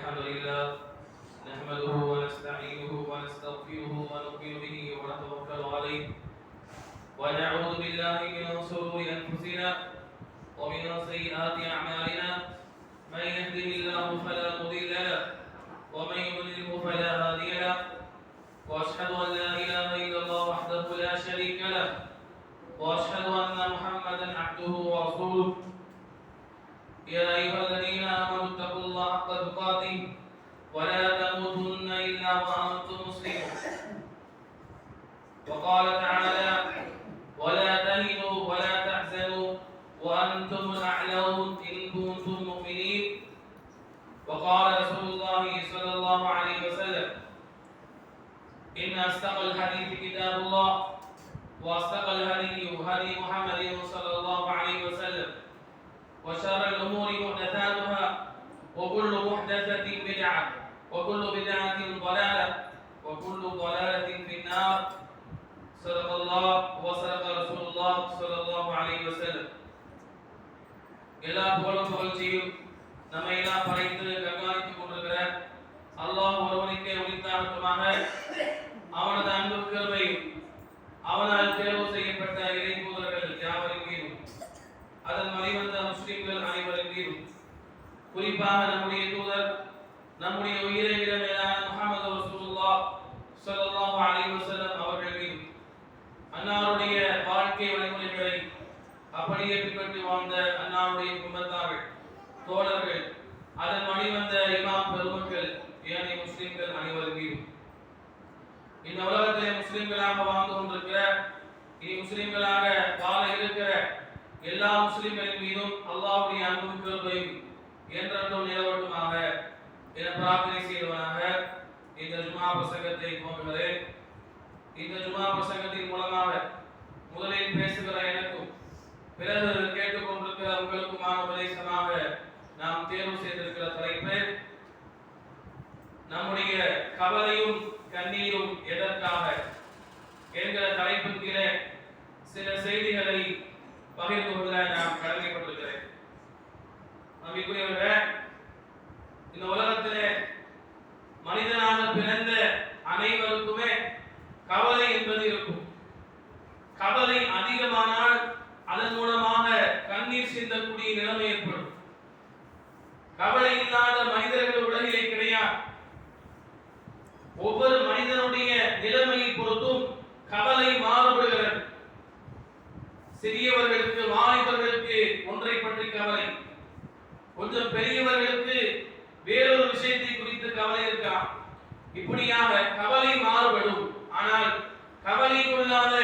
الحمد لله نحمده ونستعينه ونستغفره ونؤمن به ونتوكل عليه ونعوذ بالله من شرور أنفسنا ومن سيئات أعمالنا من يهده الله فلا مضل له ومن يضلل فلا هادي له وأشهد أن لا إله إلا الله وحده لا شريك له وأشهد أن محمدا عبده ورسوله يا أيها الذين آمنوا اتقوا الله حق تقاته ولا تموتن إلا وأنتم مسلمون وقال تعالى ولا تهنوا ولا تحزنوا وأنتم الأعلون إن كنتم مؤمنين وقال رسول الله صلى الله عليه وسلم إن أصدق الحديث كتاب الله وأصدق الهدي هدي محمد صلى الله عليه وسلم وشر الأمور محدثاتها وكل محدثة بدعة وكل بدعة ضلالة وكل ضلالة في النار صدق الله وصدق رسول الله صلى الله عليه وسلم எல்லா புகழும் புகழ்ச்சியும் நம்மை எல்லாம் படைத்து கண்காணித்துக் கொண்டிருக்கிற அல்லாஹ் ஒருவனுக்கே உரித்தாகட்டுமாக. அவனது அன்பு கிருபையும் அவனால் தேர்வு செய்யப்பட்ட இறை தூதர்கள் யாவரின் மீதும் அதன் மறைவந்த முஸ்லிம்கள் அனைவரின் மீதும் குறிப்பாக நம்முடைய தூதர் நம்முடைய உயிரை விட மேலான முஹம்மது ரசூலுல்லாஹ் ஸல்லல்லாஹு அலைஹி வஸல்லம் அவர்கள் மீதும் அன்னாருடைய வாழ்க்கை வழிமுறைகளை அப்படியே பின்பற்றி வாழ்ந்த அன்னாருடைய குடும்பத்தார்கள் தோழர்கள் அதன் வழிவந்த இமாம் பெருமக்கள் ஏனைய முஸ்லிம்கள் அனைவரின் மீதும் இந்த உலகத்திலே முஸ்லிம்களாக வாழ்ந்து கொண்டிருக்கிற இனி முஸ்லிம்களாக வாழ இருக்கிற எல்லா முஸ்லிம்களின் மீதும் அல்லாஹ்வுடைய அன்பும் கிருபையும் என்றென்றும் நிலவட்டுமாக என பிரார்த்தனை செய்தவனாக இந்த ஜுமா பிரசங்கத்தை துவங்குகிறேன். இந்த ஜுமா பிரசங்கத்தின் மூலமாக முதலில் பேசுகிற எனக்கும் பிறகு கேட்டுக்கொண்டிருக்கிற உங்களுக்குமான உபதேசமாக நாம் தேர்வு செய்திருக்கிற தலைப்பு நம்முடைய கவலையும் கண்ணீரும் எதற்காக என்கிற தலைப்பின் கீழே சில செய்திகளை பகிர்ந்து கொள்ள நாம் கடமைப்பட்டிருக்கிறேன். நம்பிக்கையுள்ளவர்களே, இந்த உலகத்திலே மனிதனாக பிறந்த அனைவருக்குமே கவலை என்பது இருக்கும். கவலை அதிகமானால் அதன் மூலமாக கண்ணீர் சிந்தக்கூடிய நிலைமை ஏற்படும். கவலை இல்லாத மனிதர்கள் உலகிலே கிடையாது. ஒவ்வொரு மனிதனுடைய நிலைமையை பொறுத்தும் கவலை மாறுபடுகிறது. சிறியவர்களுக்கு வாலிபர்களுக்கு ஒன்றை பற்றி கவலை, கொஞ்சம் பெரியவர்களுக்கு வேறொரு விஷயத்தை குறித்து கவலை இருக்கலாம். இப்படியாக கவலை மாறுபடும். ஆனால் கவலை கொள்ளாத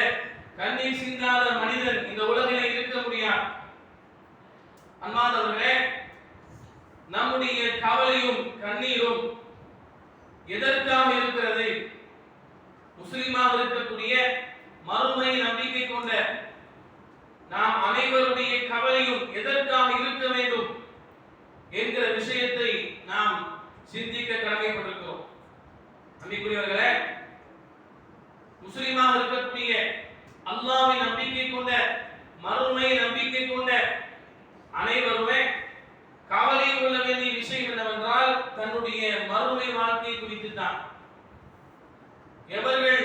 கண்ணீர் சிந்தாத மனிதன் இந்த உலகில் இருக்க முடியாது. அன்பானவர்களே, நம்முடைய கவலையும் கண்ணீரும் எதற்காக இருக்கிறது? முஸ்லிமாக இருக்கக்கூடிய மறுமை நம்பிக்கை கொண்ட நாம் அனைவருடைய கவலையும் எதற்காக இருக்க வேண்டும் என்கிற விஷயத்தை நாம் சிந்திக்க கடமைப்பட்டிருக்கிறோம். அன்பிற்குரியவர்களே, முஸ்லிமாக இருக்கக்கூடிய அல்லாஹ்வை நம்பிக்கை கொண்ட மறுமை நம்பிக்கை கொண்ட அனைவருமே கவலை கொள்ள வேண்டிய விஷயம் என்னவென்றால் தன்னுடைய மறுமை வாழ்க்கை குறித்து தான். எவர்கள்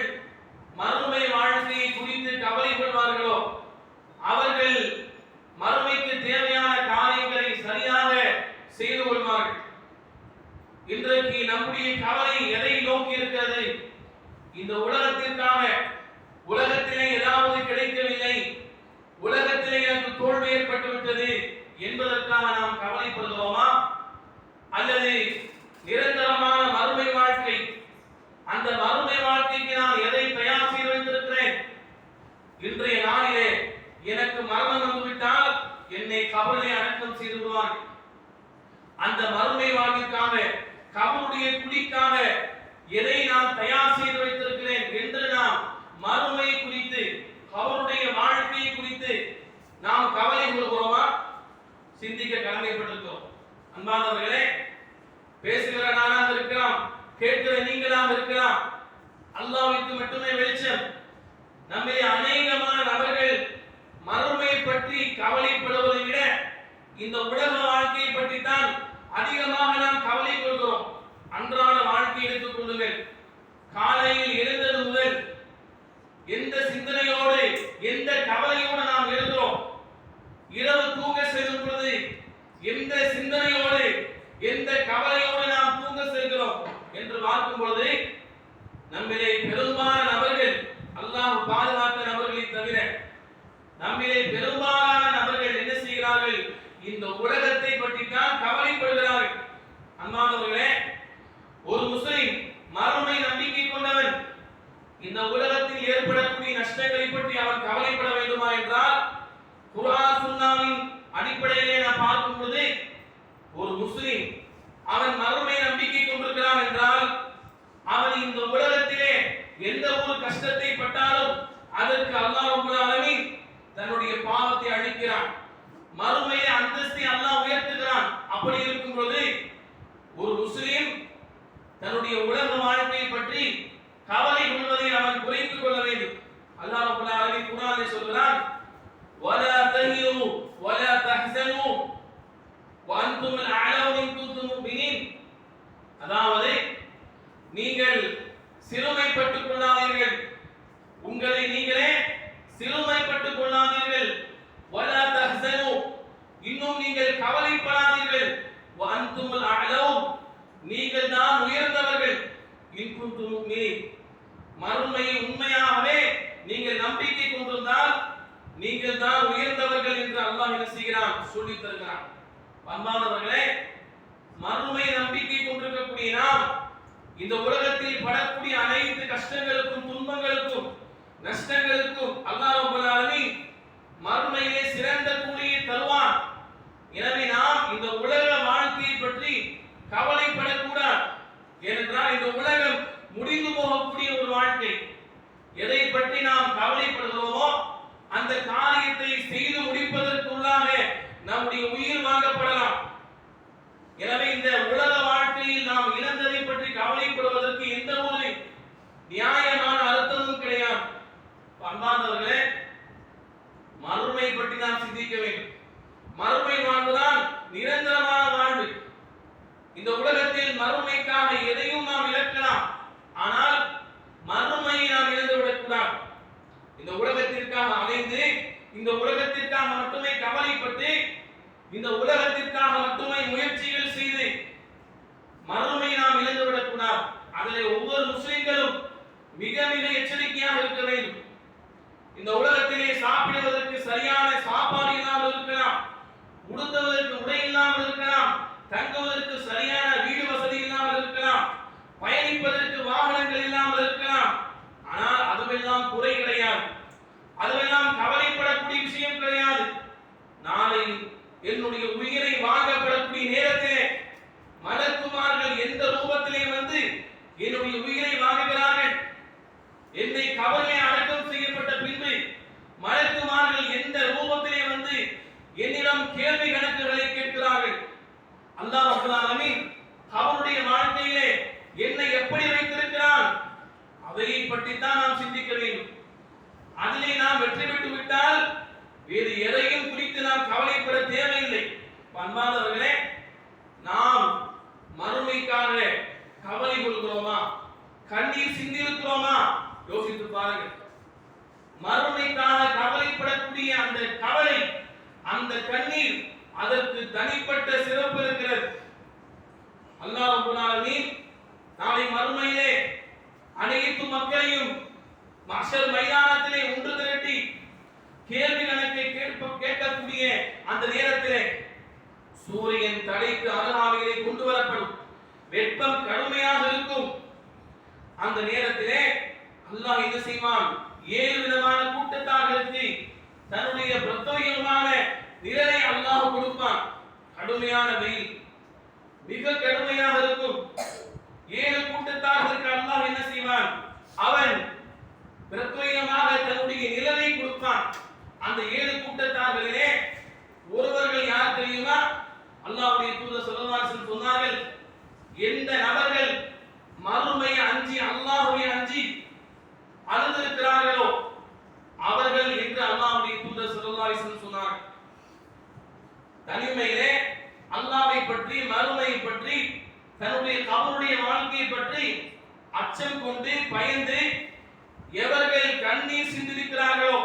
மறுமை வாழ்க்கையை குறித்து கவலை கொள்வார்களோ அவர்கள் மறுமைக்கு தேவையான காரியங்களை சரியாக செய்து கொள்வார்கள். இன்றைக்கு நம்முடைய கவலை எதை நோக்கி இருக்கிறது? இந்த உலகத்திற்காக, உலகத்திலே ஏதாவது கிடைக்கவில்லை, உலகத்திலே எனக்கு தோல்வி ஏற்பட்டு விட்டது என்பதற்காக நாம் கவலைப்படுகிறோமா? அல்லது நிரந்தரமான மறுமை வாழ்க்கை, அந்த மறுமை வாழ்க்கைக்கு நான் எதை தயார் செய்து வைத்திருக்கிறேன்? இன்றைய நாளிலே எனக்கு மரணம் வந்துவிட்டால் என்னை கபரிலே அடக்கம் செய்து விடுவார்கள். அந்த மறுமை வாழ்க்கைக்காக, கபருடைய குடிக்காக எதை நான் தயார் செய்து வைத்திருக்கிறேன் என்று நாம் மறுமை குறித்து, கபருடைய வாழ்க்கையை குறித்து நாம் கவலை கொள்கிறோமா? சிந்திக்க கடமைப்பட்டிருக்கிறோம். அன்பானவர்களே, பேசுகிற நானாக இருக்கலாம், கேட்கிற நீங்களாக இருக்கலாம், அல்லாஹ்வுக்கு மட்டுமே வெளிச்சம். நம்மிலே அநேகமான நபர்கள் மறுமை பற்றி கவலைப்படுவதை விட இந்த உலக வாழ்க்கையை பற்றி தான் அதிகமாக நாம் கவலை கொள்கிறோம். அன்றாட வாழ்க்கை எடுத்துக் கொள்ளுங்கள். காலையில் எழுந்தது முதல் எந்த சிந்தனையோடு எந்த கவலையோடு நாம் எழுகிறோம், இரவு தூங்க செல்லும் பொழுது எந்த சிந்தனையோடு எந்த கவலையோடு நாம் தூங்க செல்கிறோம் என்று பார்க்கும் பொழுது நம்மிலே பெரும்பாலான நபர்கள், அல்லாஹ் பாதுகாத்த நபர்களை தவிர நம்மிலே பெரும்பாலான நபர்கள் என்ன செய்கிறார்கள்? இந்த உலகத்தை பற்றி தான் கவலைப்படுகிறார்கள். அன்பானவர்களே, ஒரு முஸ்லிம் மறுமை நம்பிக்கை கொண்டவன் இந்த உலகத்தில் ஏற்படக்கூடிய நஷ்டங்களை பற்றி அவன் கவலைப்பட வேண்டுமா என்றால், குர்ஆன் சுன்னாவின் அடிப்படையிலே நாம் பார்க்கும் பொழுது ஒரு முஸ்லிம் அவன் மறுமை நம்பிக்கை கொண்டிருக்கிறான் என்றால் அவன் இந்த உலகத்திலே எந்த ஒரு கஷ்டத்தை பட்டாலும் அதற்கு அல்லாஹ் ரப்பல் ஆலமீன் தன்னுடைய பாவத்தை அழிக்கிறான். மறுமையை அந்தஸ்தை அல்லாஹ் உயர்த்துகிறான். அப்படி இருக்கும் பொழுது ஒரு முஸ்லிம் தன்னுடைய உலக வாழ்க்கையை பற்றி கவலை கொள்வதை அவன் குறைத்துக் கொள்ள வேண்டும். அல்லாஹ் ரப்பல் ஆலமீன் குர்ஆனில் சொல்கிறான், ولا تهنوا ولا تحزنوا وانتم الاعلون ان كنتم مؤمنين. அதாவது நீங்கள் சிறுமைப்பட்டுக் கொள்ளாதீர்கள், உங்களை நீங்களே சிறுமைப்பட்டுக் கொள்ளாதீர்கள். ولا تحزنوا, இன்னும் நீங்கள் கவலைப்படாதீர்கள். وانتم الاعلون, நீங்கள் தான் உயர்ந்தவர்கள். ان كنتم مؤمنين, மறுமையை உண்மையாகவே நீங்கள் நம்பிக்கை கொண்டிருந்தால் நீங்கள் தான் உயர்ந்தவர்கள் என்று அல்லாஹ் என்ன செய்கிறான்? சொல்லி தருகிறான். அன்பானவர்களே, மறுமை நம்பிக்கை கொண்டிருக்கக்கூடிய நாம் இந்த உலகத்தில் படக்கூடிய அனைத்து கஷ்டங்களுக்கும் துன்பங்களுக்கும் நஷ்டங்களுக்கும் அல்லாஹ் ரப்பல் ஆலமீன் மறுமையிலே சிறந்த கூலியை தருவான். எனவே நாம் இந்த உலக வாழ்க்கையை பற்றி கவலைப்படக்கூடாது. ஏனென்றால் இந்த உலகம் முடிந்து போகக்கூடிய ஒரு வாழ்க்கை. எதை பற்றி நாம் கவலைப்படுகிறோமோ அந்த காரியத்தை செய்து முடிப்பதற்குள்ளாக நம்முடைய உயிர் வாங்கப்படலாம். எனவே இந்த உலக வாழ்க்கையில் நாம் இழந்ததை பற்றி கவலைப்படுவதற்கு எந்த ஒரு நியாயமான அர்த்தமும் கிடையாது. அன்பானவர்களே, மறுமை பற்றி நாம் சிந்திக்க வேண்டும். மறுமை வாழ்வுதான் நிரந்தரமான வாழ்வு. இந்த உலகத்தில் மறுமைக்காக எதையும் நாம் இழக்கலாம், ஆனால் மறுமையை நாம் இழந்துவிடக் கூடாது. இந்த உலகத்திற்காக அலைந்து இந்த உலகத்திற்காக மட்டுமே கவலைப்பட்டு இந்த உலகத்திற்காக மட்டுமே முயற்சிகள் செய்து மறுமை நாம் இழந்துவிடக் கூடாது. அதிலே ஒவ்வொரு முஸ்லிம்களும் மிக மிக எச்சரிக்கையாக இருக்க வேண்டும். இந்த உலகத்திலே சாப்பிடுவதற்கு சரியான சாப்பாடு இல்லாமல் இருக்கலாம், உடுத்துவதற்கு உடை இல்லாமல் இருக்கலாம், தங்குவதற்கு சரியான வீடு வசதி இல்லாமல் இருக்கலாம், பயணிப்பதற்கு வாகனங்கள் இல்லாமல் இருக்கலாம். ஆனால் அதுவெல்லாம் குறை கிடையாது, அதுவெல்லாம் கவலைப்படக்கூடிய விஷயம் கிடையாது. நாளை என்னுடைய உயிரை வாங்கப்படக்கூடிய நேரத்திலே மலக்குமார்கள் எந்த ரூபத்திலே வந்து என்னுடைய உயிரை வாங்குகிறார்கள், என்னை கவலை அடக்கம் செய்யப்பட்ட பின்பு மலக்குமார்கள் எந்த ரூபத்திலே வந்து என்னிடம் கேள்வி கணக்குகளை கேட்கிறார்கள். அல்லாஹ் ரப்பல் ஆலமீன் அவருடைய வாழ்க்கையிலே என்னை எப்படி வைத்திருக்கிறான், அதை பற்றி தான் நாம் சிந்திக்க வேண்டும். அதிலே நாம் வெற்றி பெற்று விட்டால் வேறு எதையும் குறித்து நாம் கவலைப்பட தேவையில்லை. அன்பானவர்களே, நாம் மறுமைக்காக கவலை கொள்கிறோமா, கண்ணீர் சிந்திருக்கிறோமா? யோசித்து பாருங்கள். மறுமைக்காக கவலைப்படக்கூடிய அந்த கவலை, அந்த கண்ணீர், அதற்கு தனிப்பட்ட சிறப்பு இருக்கிறது. அல்லாஹ் ரப்பல் ஆலமீன் நாளை மறுமையிலே அனைத்து மக்களையும் மஹ்ஷர் மைதானத்திலே ஒன்று திரட்டி கேள்வி கணக்கை கேட்கக்கூடிய அந்த நேரத்திலே சூரியன் தலைக்கு அருகாமையிலே கொண்டு வரப்படும், வெப்பம் கடுமையாக இருக்கும். அந்த நேரத்திலே அல்லாஹ் என்ன செய்வான்? 7 விதமான கூட்டத்தார்களுக்கு தன்னுடைய பிரத்யேகமான நிழலை அல்லாஹ் கொடுப்பான். கடுமையான வெயில் மிக கடுமையாக இருக்கும். 7 கூட்டத்தார்களுக்கு அல்லாஹ் என்ன செய்வான்? அவன் பிரத்யேகமாக தன்னுடைய நிழலை கொடுப்பான். அந்த 7 கூட்டத்தார்களிலே ஒருவர்கள் யார் தெரியுமா? அல்லாஹ்வுடைய தூதர் ஸல்லல்லாஹு அலைஹி வஸல்லம் சொன்னார்கள், எந்த நபர்கள் மறுமையை அஞ்சி அல்லாஹ்வை அஞ்சி அழுதிருக்கிறார்களோ அவர்கள் என்று அல்லாஹ்வுடைய தூதர் ஸல்லல்லாஹு அலைஹி வஸல்லம் சொன்னார்கள். தனிமையிலே அல்லாஹ்வை பற்றி, மறுமையை பற்றி, தன்னுடைய கபருடைய வாழ்க்கையை பற்றி அச்சம் கொண்டு பயந்து எவர்கள் கண்ணீர் சிந்திருக்கிறார்களோ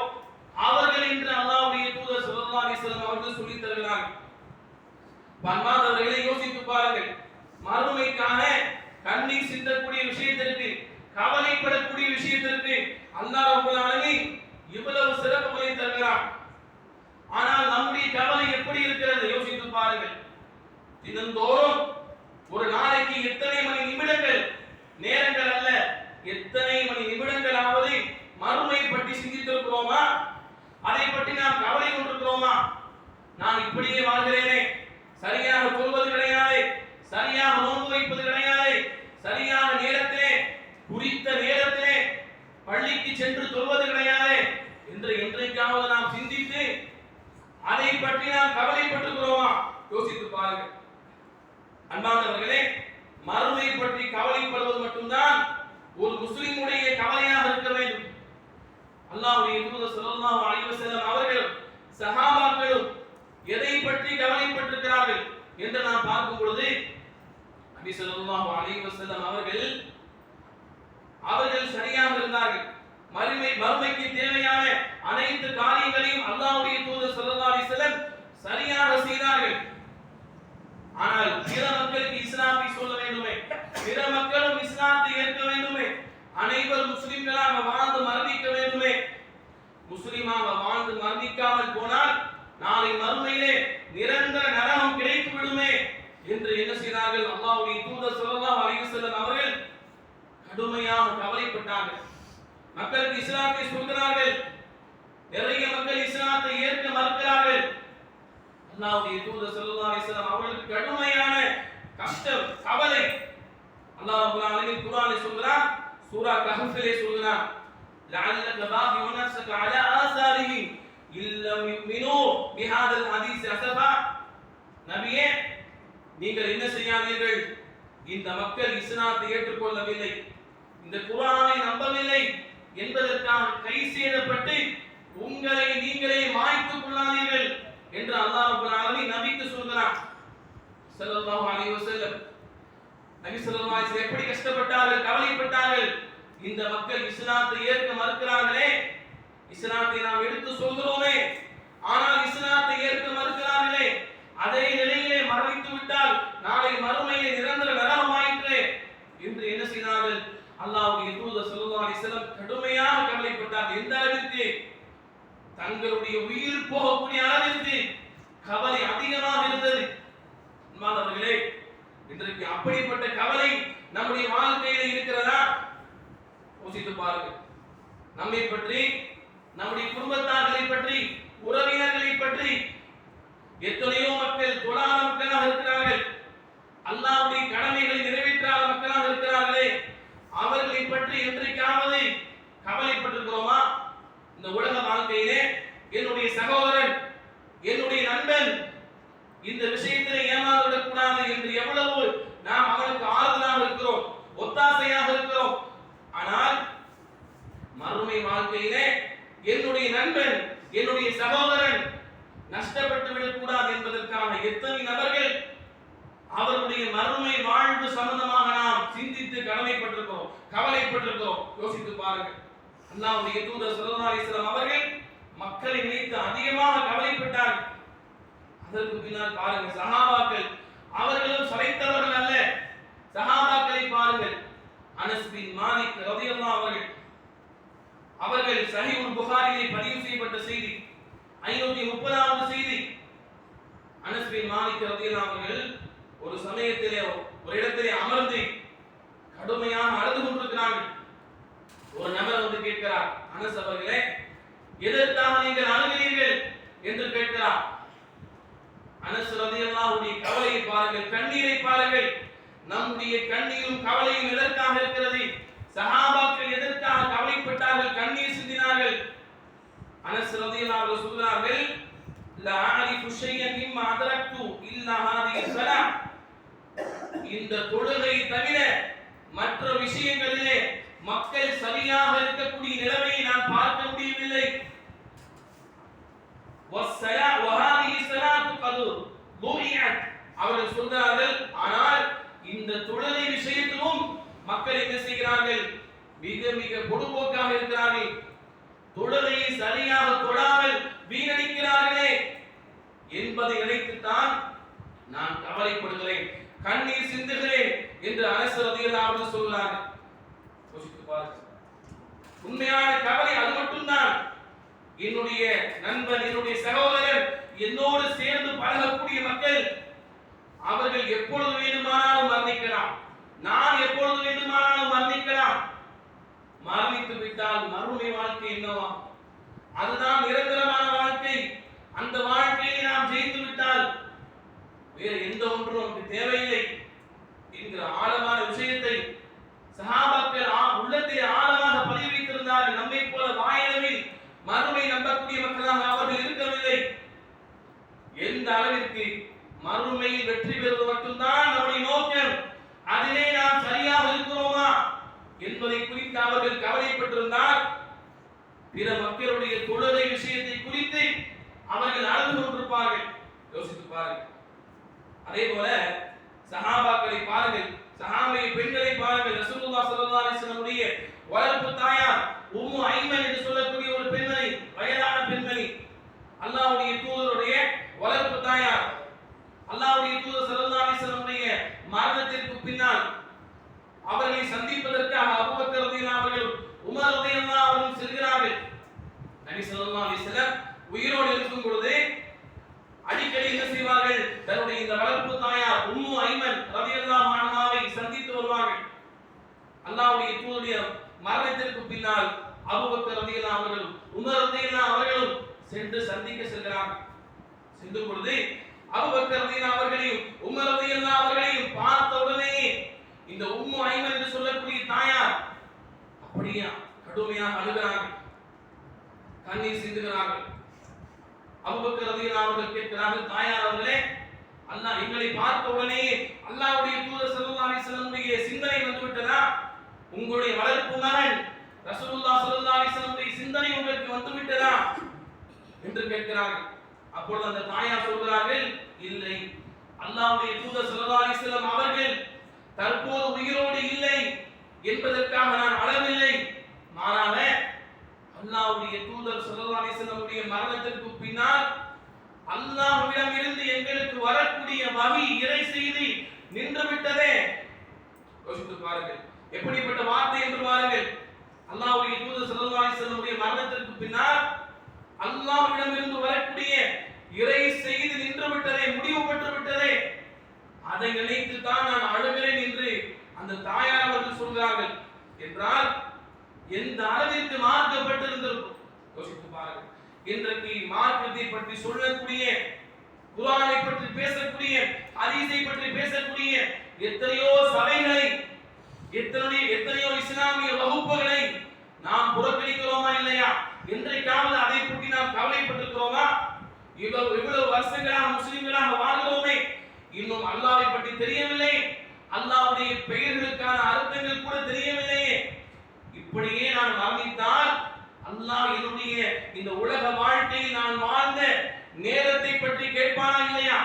அவர்கள் என்று அல்லாஹ்வுடைய தூதர் ஸல்லல்லாஹு அலைஹி வஸல்லம் அவர்கள் சொல்லித் தருகிறார்கள். பன்மாதவர்களை யோசித்து பாருங்கள். மறுமைக்காக கண்ணீர் சிந்தக்கூடிய விஷயத்திற்கு, கவலைப்படக்கூடிய விஷயத்திற்கு அல்லாஹ் ரப்பல் ஆலமீன் இவ்வளவு சிறப்புகளை தருகிறார். ஆனால் நம்முடைய கவலை எப்படி இருக்கிறது யோசித்து பாருங்கள். தினந்தோறும் ஒரு நாளைக்கு எத்தனை மணி நிமிடங்கள், நேரங்கள் அல்ல, எத்தனை மணி நிமிடங்களாவது மறுமை பற்றி சிந்தித்திருக்கிறோமா? அதை பற்றி நாம் கவலை கொண்டிருக்கிறோமா? நான் இப்படியே வாழ்கிறேனே, சரியாக தொழுவது கிடையாது, சரியாக நோன்பு வைப்பது கிடையாது, சரியான நேரத்திலே குறித்த நேரத்திலே பள்ளிக்கு சென்று தொழுவது கிடையாது என்று என்றைக்காவது நாம் சிந்தித்து அதை பற்றி நாம் கவலைப்பட்டிருக்கிறோமா? யோசித்து பாருங்கள். அன்பானவர்களே, மறுமை பற்றி கவலைப்படுவது மட்டும்தான் ஒரு முஸ்லிமுடைய கவலையாக இருக்க வேண்டும். அல்லாஹ்வுடைய தூதர் ஸல்லல்லாஹு அலைஹி வஸல்லம் அவர்கள் சஹாபாக்களும் எதை பற்றி கவலைப்பட்டிருக்கிறார்கள் என்று நாம் பார்க்கும் பொழுது நபி ஸல்லல்லாஹு அலைஹி வஸல்லம் அவர்கள் சரியாக இருந்தார்கள். மறுமைக்கு தேவையான அனைத்து காரியங்களையும் அல்லாஹ்வுடைய தூதர் ஸல்லல்லாஹு அலைஹி வஸல்லம் சரியாக செய்தார்கள். ஆனால் பிற மக்களுக்கு இஸ்லாத்தை சொல்ல வேண்டுமே, பிற மக்களும் இஸ்லாத்தை ஏற்க வேண்டுமே, அனைவரும் முஸ்லிம்களாக வாழ்ந்து மரணிக்க வேண்டுமே. முஸ்லிமாக வாழ்ந்து மரணிக்காமல் போனால் நாளை மறுமையிலே நிரந்தர நரகம் கிடைத்து விடுமே என்று என்ன செய்தார்கள்? அல்லாஹ்வுடைய தூதர் ஸல்லல்லாஹு அலைஹி வஸல்லம் அவர்கள் கடுமையாக கவலைப்பட்டார்கள். மக்களுக்கு இஸ்லாத்தை சொல்கிறார்கள், நிறைய மக்கள் இஸ்லாத்தை ஏற்க மறுக்கிறார்கள். அல்லாஹ்வுடைய தூதர் ஸல்லல்லாஹு அலைஹி வஸல்லம் அவர்களுக்கு கடுமையான கஷ்டம், கவலை. அல்லாஹ் ரப்பல் ஆலமீன் குர்ஆனில் சொல்கிறார், சூரா கஹ்ஃபிலே சொல்கிறார், லஅல்லக பாகிஉ நஃப்ஸக அலா ஆசாரிஹிம் இல்லம் யுமினூ பிஹாதல் ஹதீஸ் அஸஃபா. நபியே, நீங்கள் என்ன செய்யாதீர்கள், இந்த மக்கள் இஸ்லாத்தை ஏற்றுக்கொள்ளவில்லை, இந்த குர்ஆனை நம்பவில்லை என்பதற்காக கை சேதப்பட்டு உங்களை நீங்களே மாய்த்துக் கொள்ளாதீர்கள் என்று அல்லாஹ் ரப்பல் ஆலமீன் நபிக்கு சொல்கிறார். ஸல்லல்லாஹு அலைஹி வஸல்லம் நபி ஸல்லல்லாஹு அலைஹி வஸல்லம் எப்படி கஷ்டப்பட்டார்கள், கவலைப்பட்டார்கள். இந்த மக்கள் இஸ்லாத்தை ஏற்க மறுக்கிறார்களே, இஸ்லாத்தை நாம் எடுத்து சொல்கிறோமே, ஆனால் இஸ்லாத்தை ஏற்க மறுக்கிறார்களே, அதே நிலையிலே மரணித்து விட்டால் நாளை மறுமையிலே நிரந்தர நரகமாயிற்றே என்று என்ன செய்தார்கள்? அல்லாஹ்வுடைய தூதர் ஸல்லல்லாஹு அலைஹி வஸல்லம் கடுமையாக கவலைப்பட்டார்கள். எந்த அளவிற்கு? தங்களுடைய உயிர் போகக்கூடிய அளவிற்கு கவலை அதிகமாக இருந்தது. அன்பானவர்களே, இன்றைக்கு அப்படிப்பட்ட கவலை நம்முடைய வாழ்க்கையில் இருக்கிறதா? யோசித்து பாருங்கள். நம்மை பற்றி, நம்முடைய குடும்பத்தார்களை பற்றி, உறவினர்களை பற்றி எத்தனையோ மக்கள் தொழாத மக்களாக இருக்கிறார்கள், அல்லாஹ்வுடைய கடமைகளை நிறைவேற்றாத மக்களாக இருக்கிறார்களே, அவர்களை பற்றி என்றைக்காவது கவலைப்பட்டிருக்கிறோமா? இந்த உலக வாழ்க்கையிலே என்னுடைய சகோதரன், என்னுடைய நண்பன் இந்த விஷயத்திலே ஏமாந்து விடக்கூடாது என்று எவ்வளவு நாம் அவனுக்கு ஆறுதலாக இருக்கிறோம், ஒத்தாசையாக இருக்கிறோம். ஆனால் மறுமை வாழ்க்கையிலே என்னுடைய நண்பன், என்னுடைய சகோதரன் நஷ்டப்பட்டு விடக்கூடாது என்பதற்காக எத்தனை நபர்கள் அவருடைய மறுமை வாழ்வு சம்பந்தமாக நாம் சிந்தித்து கடமைப்பட்டிருக்கிறோம், கவலைப்பட்டிருக்கிறோம். யோசித்து பாருங்கள். அல்லாஹ்வுடைய தூதர் ஸல்லல்லாஹு அலைஹி வஸல்லம் அவர்கள் மக்களை நினைத்து அதிகமாக கவலைப்பட்டார்கள். அதற்கு பின்னால் பாருங்கள், சஹாபாக்கள் அவர்களும் சளைத்தவர்கள் அல்ல. சஹாபாக்களை பாருங்கள். அனஸ் பின் மாலிக் ரலியல்லாஹு அவர்கள் சஹீஹுல் புகாரியிலே பதிவு செய்யப்பட்ட செய்தி 530வது செய்தி. அனஸ் பின் மாலிக் ரலியல்லாஹு அவர்கள் ஒரு சமயத்திலே ஒரு இடத்திலே அமர்ந்து கடுமையாக அழுது கொண்டிருக்கிறார்கள். ஒரு நபர் வந்து கேட்கிறார், அனஸ் அவர்களே, எதற்காக நீங்கள் அழுகிறீர்கள் என்று கேட்கிறார். அனஸ் ரலியல்லாஹுடைய கவலையை பாருங்கள், கண்ணீரை பாருங்கள். நம்முடைய கண்ணீரும் கவலையும் எதற்காக இருக்கிறது? சஹாபாக்கள் எதற்காக கவலைப்பட்டார்கள், கண்ணீர் சிந்தினார்கள்? அனஸ் ரலியல்லாஹு அவர்கள் சொல்கிறார்கள், லா அரிஃபு ஷையன் மிம்மா அதரக்து இல்லா ஹாதிஹி ஸலாத். இந்த தொழுகை தவிர மற்ற விஷயங்களிலே மக்கள் சரியாக இருக்கக்கூடிய நிலைமையை நான் பார்க்க முடியவில்லை. வஹாதிஹி ஸலாத்து கது துஇஅத். அவர்கள் சொல்கிறார்கள், ஆனால் இந்த தொழுகை விஷயத்திலும் மக்கள் என்ன செய்கிறார்கள்? மிக மிக பொடுபோக்காக இருக்கிறார்கள். தொழுகையை சரியாக தொழாமல் வீணடிக்கிறார்களே என்பதை நினைத்துத்தான் நான் கவலைப்படுகிறேன், கண்ணீர் சிந்துகிறேன் என்று அரசு அதிகாரிகள் சொல்கிறார்கள். உண்மையான கவலை அது மட்டும்தான். என்னுடைய நண்பன், என்னுடைய சகோதரர், என்னோடு சேர்ந்து பழகக்கூடிய மக்கள், அவர்கள் எப்பொழுது வேண்டுமானாலும் மரணிக்கலாம், நான் எப்பொழுது வேண்டுமானாலும் மரணிக்கலாம். மரணித்து விட்டால் மறுமை வாழ்க்கை என்னவா? அதுதான் நிரந்தரமான வாழ்க்கை. அந்த வாழ்க்கையை நாம் ஜெயித்து விட்டால் வேறு எந்த ஒன்றும் நமக்கு தேவையில்லை என்கிற ஆழமான விஷயத்தை சஹாபாக்கள் உள்ளத்தை ஆழமாக பதிவு வைத்திருந்தார்கள். நம்மை போல வாயளவில் மறுமை நம்பக்கூடிய மக்களாக அவர்கள் இருக்கவில்லை. எந்த அளவிற்கு மறுமையில் வெற்றி பெறுவது மட்டும்தான் நம்முடைய நோக்கம், அதிலே நாம் சரியாக இருக்கிறோமா என்பதை குறித்து அவர்கள் கவலைப்பட்டிருந்தால், பிற மக்களுடைய தொழுகை விஷயத்தை குறித்து அவர்கள் அழுது கொண்டிருப்பார்கள். யோசித்து பாருங்கள். அதே போல சஹாபாக்களை பாருங்கள், சஹாபி பெண்களை பாருங்கள். ரசூலுல்லாஹி ஸல்லல்லாஹு அலைஹி வஸல்லம் வளர்ப்பு தாயார் உம்மு ஐமன் என்று சொல்லக்கூடிய ஒரு பெண்மணி, வயதான பெண்மணி, அல்லாஹ்வுடைய தூதருடைய வளர்ப்பு தாயார். அல்லாஹ்வுடைய தூதர் ஸல்லல்லாஹு அலைஹி வஸல்லம் மரணத்திற்கு பின்னால் அவர்களை சந்திப்பதற்காக அபூபக்கர் ரலியல்லாஹு அவர்கள், உமர் ரலியல்லாஹு அவர்கள் செல்கிறார்கள். நபி ஸல்லல்லாஹு அலைஹி வஸல்லம் உயிரோடு இருக்கும் பொழுது அடிக்கடி என்ன செய்வார்கள்? தன்னுடைய இந்த வளர்ப்பு தாயார் உம்மு ஐமன் ரலியல்லாஹு அன்ஹாவை சந்தித்து வருவார்கள். அல்லாஹ்வுடைய தூதருடைய மரணத்திற்கு பின்னால் அபூபக்கர் ரலியல்லாஹு அவர்கள், உமர் ரலியல்லாஹு அவர்களும் சென்று சந்திக்க செல்கிறார்கள். செல்லும் பொழுது அபூபக்கர் ரலியல்லாஹு அவர்களையும் உமர் ரலியல்லாஹு அவர்களையும் பார்த்த உடனே இந்த உம்மு ஐமன் என்று சொல்லக்கூடிய தாயார் அப்படியே கடுமையாக அழுகிறார்கள், கண்ணீர் சிந்துகிறார்கள். அபூபக்கர் ரலியல்லாஹு அவர்கள் கேட்கிறார்கள், தாயார் அவர்களே, அல்லாஹ் எங்களை பார்த்த உடனே அல்லாஹ்வுடைய தூதர் ஸல்லல்லாஹு அலைஹி வஸல்லம் சிந்தனை வந்துவிட்டதா? உங்களுடைய வளர்ப்பு மகன் ரசூலுல்லாஹி ஸல்லல்லாஹு அலைஹி வஸல்லம் சிந்தனை உங்களுக்கு வந்துவிட்டதா என்று கேட்கிறார்கள். அப்பொழுது அந்த தாயார் சொல்கிறார்கள், இல்லை, அல்லாஹ்வுடைய தூதர் ஸல்லல்லாஹு அலைஹி வஸல்லம் அவர்கள் தற்போது உயிரோடு இல்லை என்பதற்காக நான் அழவில்லை. மாறாக அல்லாஹ்வுடைய தூதர் ஸல்லல்லாஹு அலைஹி வஸல்லம் மரணத்திற்கு பின்னால் அல்லாஹ்விடம் இருந்து எங்களுக்கு வரக்கூடிய வஹி, இறை செய்தி நின்று விட்டதே. யோசித்து பாருங்கள், எப்படிப்பட்ட வார்த்தை என்று பாருங்கள். அல்லாஹ்வுடைய தூதர் ஸல்லல்லாஹு அலைஹி வஸல்லம் மரணத்திற்கு பின்னால் அல்லாஹ்விடம் இருந்து வரக்கூடிய இறை செய்தி நின்று விட்டதே, முடிவு பெற்று விட்டதே. அதை நினைத்து தான் நான் அழுகிறேன் என்று அந்த தாயார் அவர்கள் சொல்கிறார்கள் என்றால் எந்த அளவிற்கு மார்க்கப்பட்டிருந்திருக்கும் யோசித்து பாருங்கள். இன்றைக்கு மார்க்கத்தை பற்றி சொல்லக்கூடிய, குர்ஆனை பற்றி பேசக்கூடிய, ஹதீஸை பற்றி பேசக்கூடிய எத்தனையோ சபைகளை, எத்தனையோ இஸ்லாமிய வகுப்புகளை நாம் புறக்கணிக்கிறோமா இல்லையா? இன்றைக்காவது அதை பற்றி நாம் கவலைப்பட்டிருக்கிறோமா? இவ்வளவு வருஷங்களாக முஸ்லிம்களாக வாழ்கிறோமே, இன்னும் அல்லாஹ்வை பற்றி தெரியவில்லை, அல்லாஹ்வுடைய பெயர்களுக்கான அர்த்தங்கள் கூட தெரியவில்லையே. இப்படியே நான் மரணித்தால் அல்லாஹ் என்னுடைய இந்த உலக வாழ்க்கையில் நான் வாழ்ந்த நேரத்தை பற்றி கேட்பானா இல்லையா?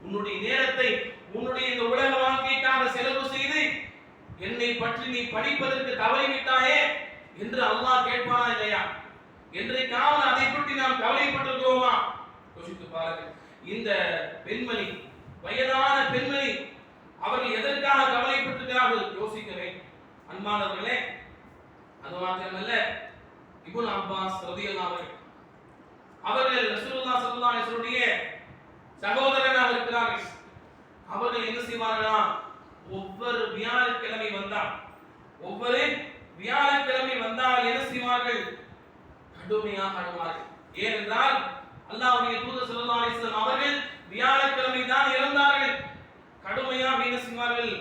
உன்னுடைய நேரத்தை உன்னுடைய இந்த உலக வாழ்க்கைக்காக செலவு செய்து என்னை பற்றி நீ படிப்பதற்கு தவறிவிட்டாயே என்று அல்லாஹ் கேட்பானா இல்லையா? என்றைக்காவது அதை பற்றி நாம் கவலைப்பட்டிருக்கிறோமா? யோசித்து பாருங்கள். இந்த பெண்மணி, வயதான பெண்மணி, அவர்கள் எதற்காக கவலைப்பட்டிருக்கிறார்கள் யோசிக்க வேண்டும். அன்பானவர்களே, அது மாத்திரமல்ல, இப்னு அப்பாஸ் ரலியல்லாஹு அன்ஹு அவர்கள் ரசூலுல்லாஹி ஸல்லல்லாஹு அலைஹி வஸல்லம் சகோதரனாக இருக்கிறார்கள். அவர்கள் என்ன செய்வார்களா? ஒவ்வொரு வியாழக்கிழமை வந்தால் என்ன செய்வார்கள்? கடுமையாக அழுவார்கள். ஏனென்றால் அல்லாஹ்வுடைய தூதர் ஸல்லல்லாஹு அலைஹி வஸல்லம் அவர்கள் வியாழக்கிழமை தான் இறந்தார்கள். கடுமையாக என்ன செய்வார்கள்?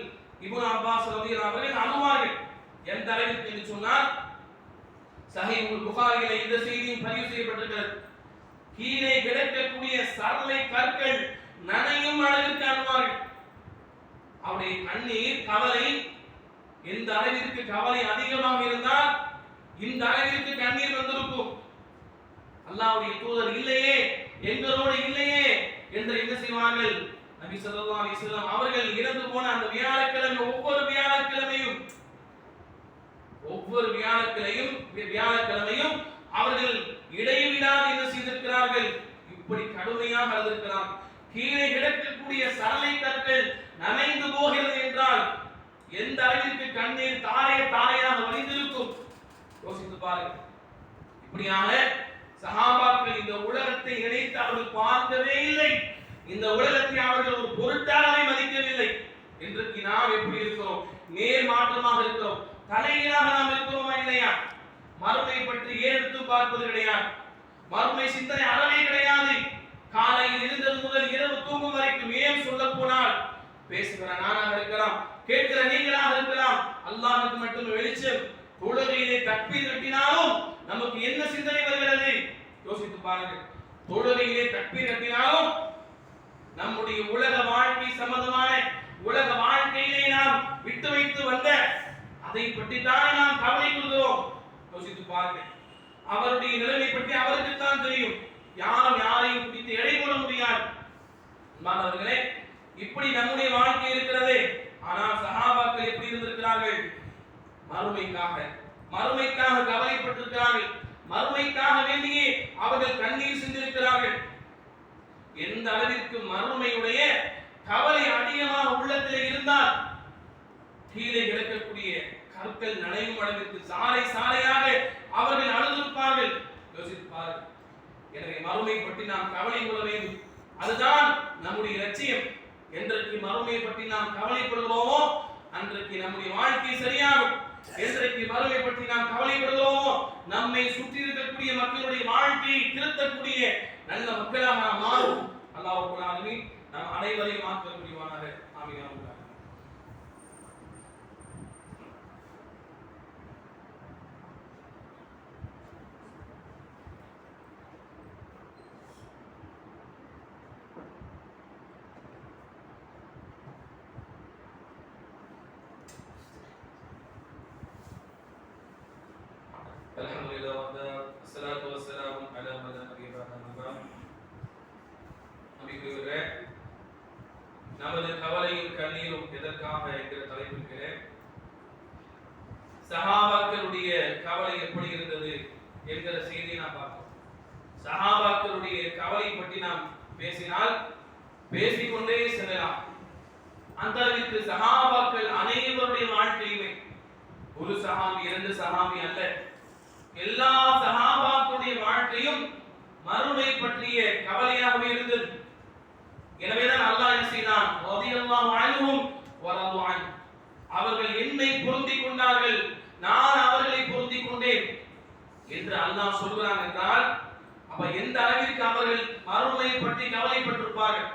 இப்னு அப்பாஸ் ரலியல்லாஹு அவர்கள் அழுவார்கள். எந்த அளவிற்கு என்று சொன்னால், சஹீஹுல் புகாரியிலே இந்த செய்தியும் பதிவு செய்யப்பட்டிருக்கிறது. கீழே கிடக்கக்கூடிய சரளை கற்கள் நனையும் அளவிற்கு அழுவார்கள். அவருடைய கண்ணீர், கவலை, எந்த அளவிற்கு கவலை அதிகமாக இருந்தால் இந்த அளவிற்கு கண்ணீர் வந்திருக்கும். அல்லாஹ்வுடைய தூதர் இல்லையே, எங்களோடு இல்லையே என்று என்ன செய்வார்கள்? நபி ஸல்லல்லாஹு அலைஹி வஸல்லம் அவர்கள் இறந்து போன அந்த வியாழக்கிழமை ஒவ்வொரு வியாழக்கிழமையும் அவர்கள் இடைவிடாது என்ன செய்திருக்கிறார்கள், இப்படி கடுமையாக அழுதிருக்கிறார்கள். கீழே கிடக்கக்கூடிய சரளை கற்கள் நனைந்து போகிறது என்றால் எந்த அளவிற்கு கண்ணீர் தாரையாக வழிந்திருக்கும் யோசித்து பாருங்கள். இப்படியாக சஹாபாக்கள் இந்த உலகத்தை நினைத்து அவர்கள் பார்க்கவே இல்லை. இந்த உலகத்தை அவர்கள் ஒரு பொருட்டாகவே மதிக்கவில்லை. இன்றைக்கு நாம் எப்படி இருக்கிறோம்? நேர் மாற்றமாக இருக்கிறோம். தலைகீழாக நாம் இருக்கிறோமா இல்லையா? மறுமை பற்றி ஏன் எடுத்து பார்ப்பது கிடையாது. மறுமை சிந்தனை அறவே கிடையாது. காலையில் எழுந்தது முதல் இரவு தூங்கும் வரைக்கும் ஏன் சொல்ல போனால் பேசுகிற நானாக இருக்கலாம், கேட்கிற நீங்களாக இருக்கலாம், அல்லாஹ்வுக்கு மட்டும் வெளிச்சம். தொழுகையிலே தக்பீர் கட்டினாலும் நமக்கு என்ன சிந்தனை வருகிறது யோசித்து பாருங்கள். தொழுகையிலே தக்பீர் கட்டினாலும் நம்முடைய உலக வாழ்க்கை சம்பந்தமான உலக வாழ்க்கையிலே நாம் விட்டு வைத்து வந்த அதை பற்றி தான் நாம் கவலை கொள்கிறோம். யோசித்து பாருங்கள். அவருடைய நிலைமை பற்றி அவருக்கு தான் தெரியும். யாரும் யாரையும் பிடித்து எடை போட முடியாது. மாணவர்களே, இப்படி நம்முடைய வாழ்க்கை இருக்கிறது. ஆனால் சஹாபாக்கள் எப்படி இருந்திருக்கிறார்கள்? மறுமைக்காக கவலைப்பட்டிருக்கிறார்கள். மறுமைக்காக வேண்டியே அவர்கள் கண்ணீர் சிந்திருக்கிறார்கள். எந்த அளவிற்கு மறுமையுடைய கவலை அதிகமாக உள்ளத்தில் இருந்தால் கீழே கிடக்கக்கூடிய கற்கள் நனையும் அளவிற்கு சாலையாக அவர்கள் அழுதிருப்பார்கள். யோசிப்பார்கள். எனவே மறுமை பற்றி நாம் கவலை கொள்ள வேண்டும். அதுதான் நம்முடைய லட்சியம். என்றைக்கு மறுமை பற்றி நாம் கவலைப்படுகிறோமோ அன்றைக்கு நம்முடைய வாழ்க்கை சரியாகும். என்றைக்கு மறுமை பற்றி நாம் கவலைப்படுகிறோமோ நம்மை சுற்றி இருக்கக்கூடிய மக்களுடைய வாழ்க்கையை திருத்தக்கூடிய நல்ல மக்களாக நாம் மாறுவோம். அல்லாஹ் ரப்பல் ஆலமீன் நாம் அனைவரையும் மாற்ற முடிவானாக. ஆமீன். அல்ஹம்துலில்லாஹ் வஸ்ஸலாத்து வஸ்ஸலாமு அலா மன் லா நபிய்ய பஅதஹு. நபியே, நமது கவலையும் கண்ணீரும் எதற்காக என்கிற தலைப்பின் கீழே சஹாபாக்களுடைய கவலை எப்படி இருந்தது என்கிற செய்தியை நாம் பார்ப்போம். சஹாபாக்களுடைய கவலை பற்றி நாம் பேசினால் பேசிக்கொண்டே செல்லலாம். அந்த அளவிற்கு சஹாபாக்கள் அனைவருடைய வாழ்க்கையுமே ஒரு சஹாபி இரண்டு சஹாபி அல்ல, எல்லா சஹாபாக்களுடைய வாழ்க்கையும் மறுமை பற்றிய கவலையாகவே இருந்தது. எனவேதான் அல்லாஹ் என்ன செய்தான்? ரலியல்லாஹு அன்ஹும் வ ரது அன். அவர்கள் என்னை பொருந்திக் கொண்டார்கள், நான் அவர்களை பொருந்திக் கொண்டேன் என்று அல்லாஹ் சொல்கிறான் என்றால் அப்ப எந்த அளவிற்கு அவர்கள் மறுமை பற்றி கவலைப்பட்டிருப்பார்கள்.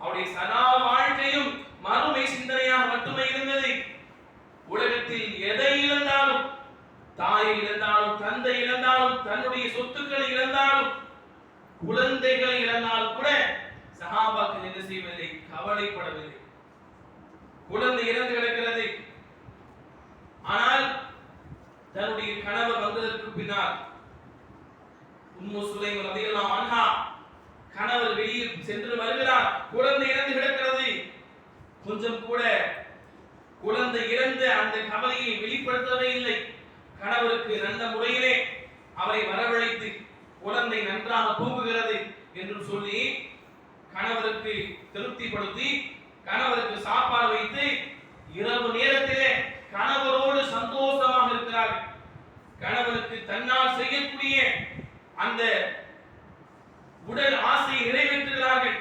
அவருடைய சதா வாழ்க்கையும் மறுமை சிந்தனையாக மட்டுமே இருந்தது. உலகத்தில் எதை இழந்தாலும், தாயை இழந்தாலும், தந்தை இழந்தாலும், தன்னுடைய சொத்துக்களை இழந்தாலும், குழந்தைகளை இழந்தாலும் கூட சஹாபாக்கள் என்ன செய்வதில்லை? கவலைப்படவில்லை. குழந்தை இறந்து கிடக்கிறது, ஆனால் தன்னுடைய கணவர் வந்ததற்கு பின்னால் உம்மு சுலைம் ரலியல்லாஹு அன்ஹா கணவர் வெளியில் சென்று வருகிறார், குழந்தை இறந்து கிடக்கிறது. கொஞ்சம் கூட குழந்தை இறந்த அந்த கவலையை வெளிப்படுத்தவே இல்லை. கணவருக்கு நல்ல முறையிலே அவரை வரவழைத்து குழந்தை நன்றாக தூங்குகிறது என்று சொல்லி கணவருக்கு திருப்திப்படுத்தி கணவருக்கு சாப்பாடு வைத்து இரவு நேரத்திலே கணவரோடு சந்தோஷமாக இருக்கிறார்கள். கணவருக்கு தன்னால் செய்யக்கூடிய அந்த உடல் ஆசையை நிறைவேற்றுகிறார்கள்.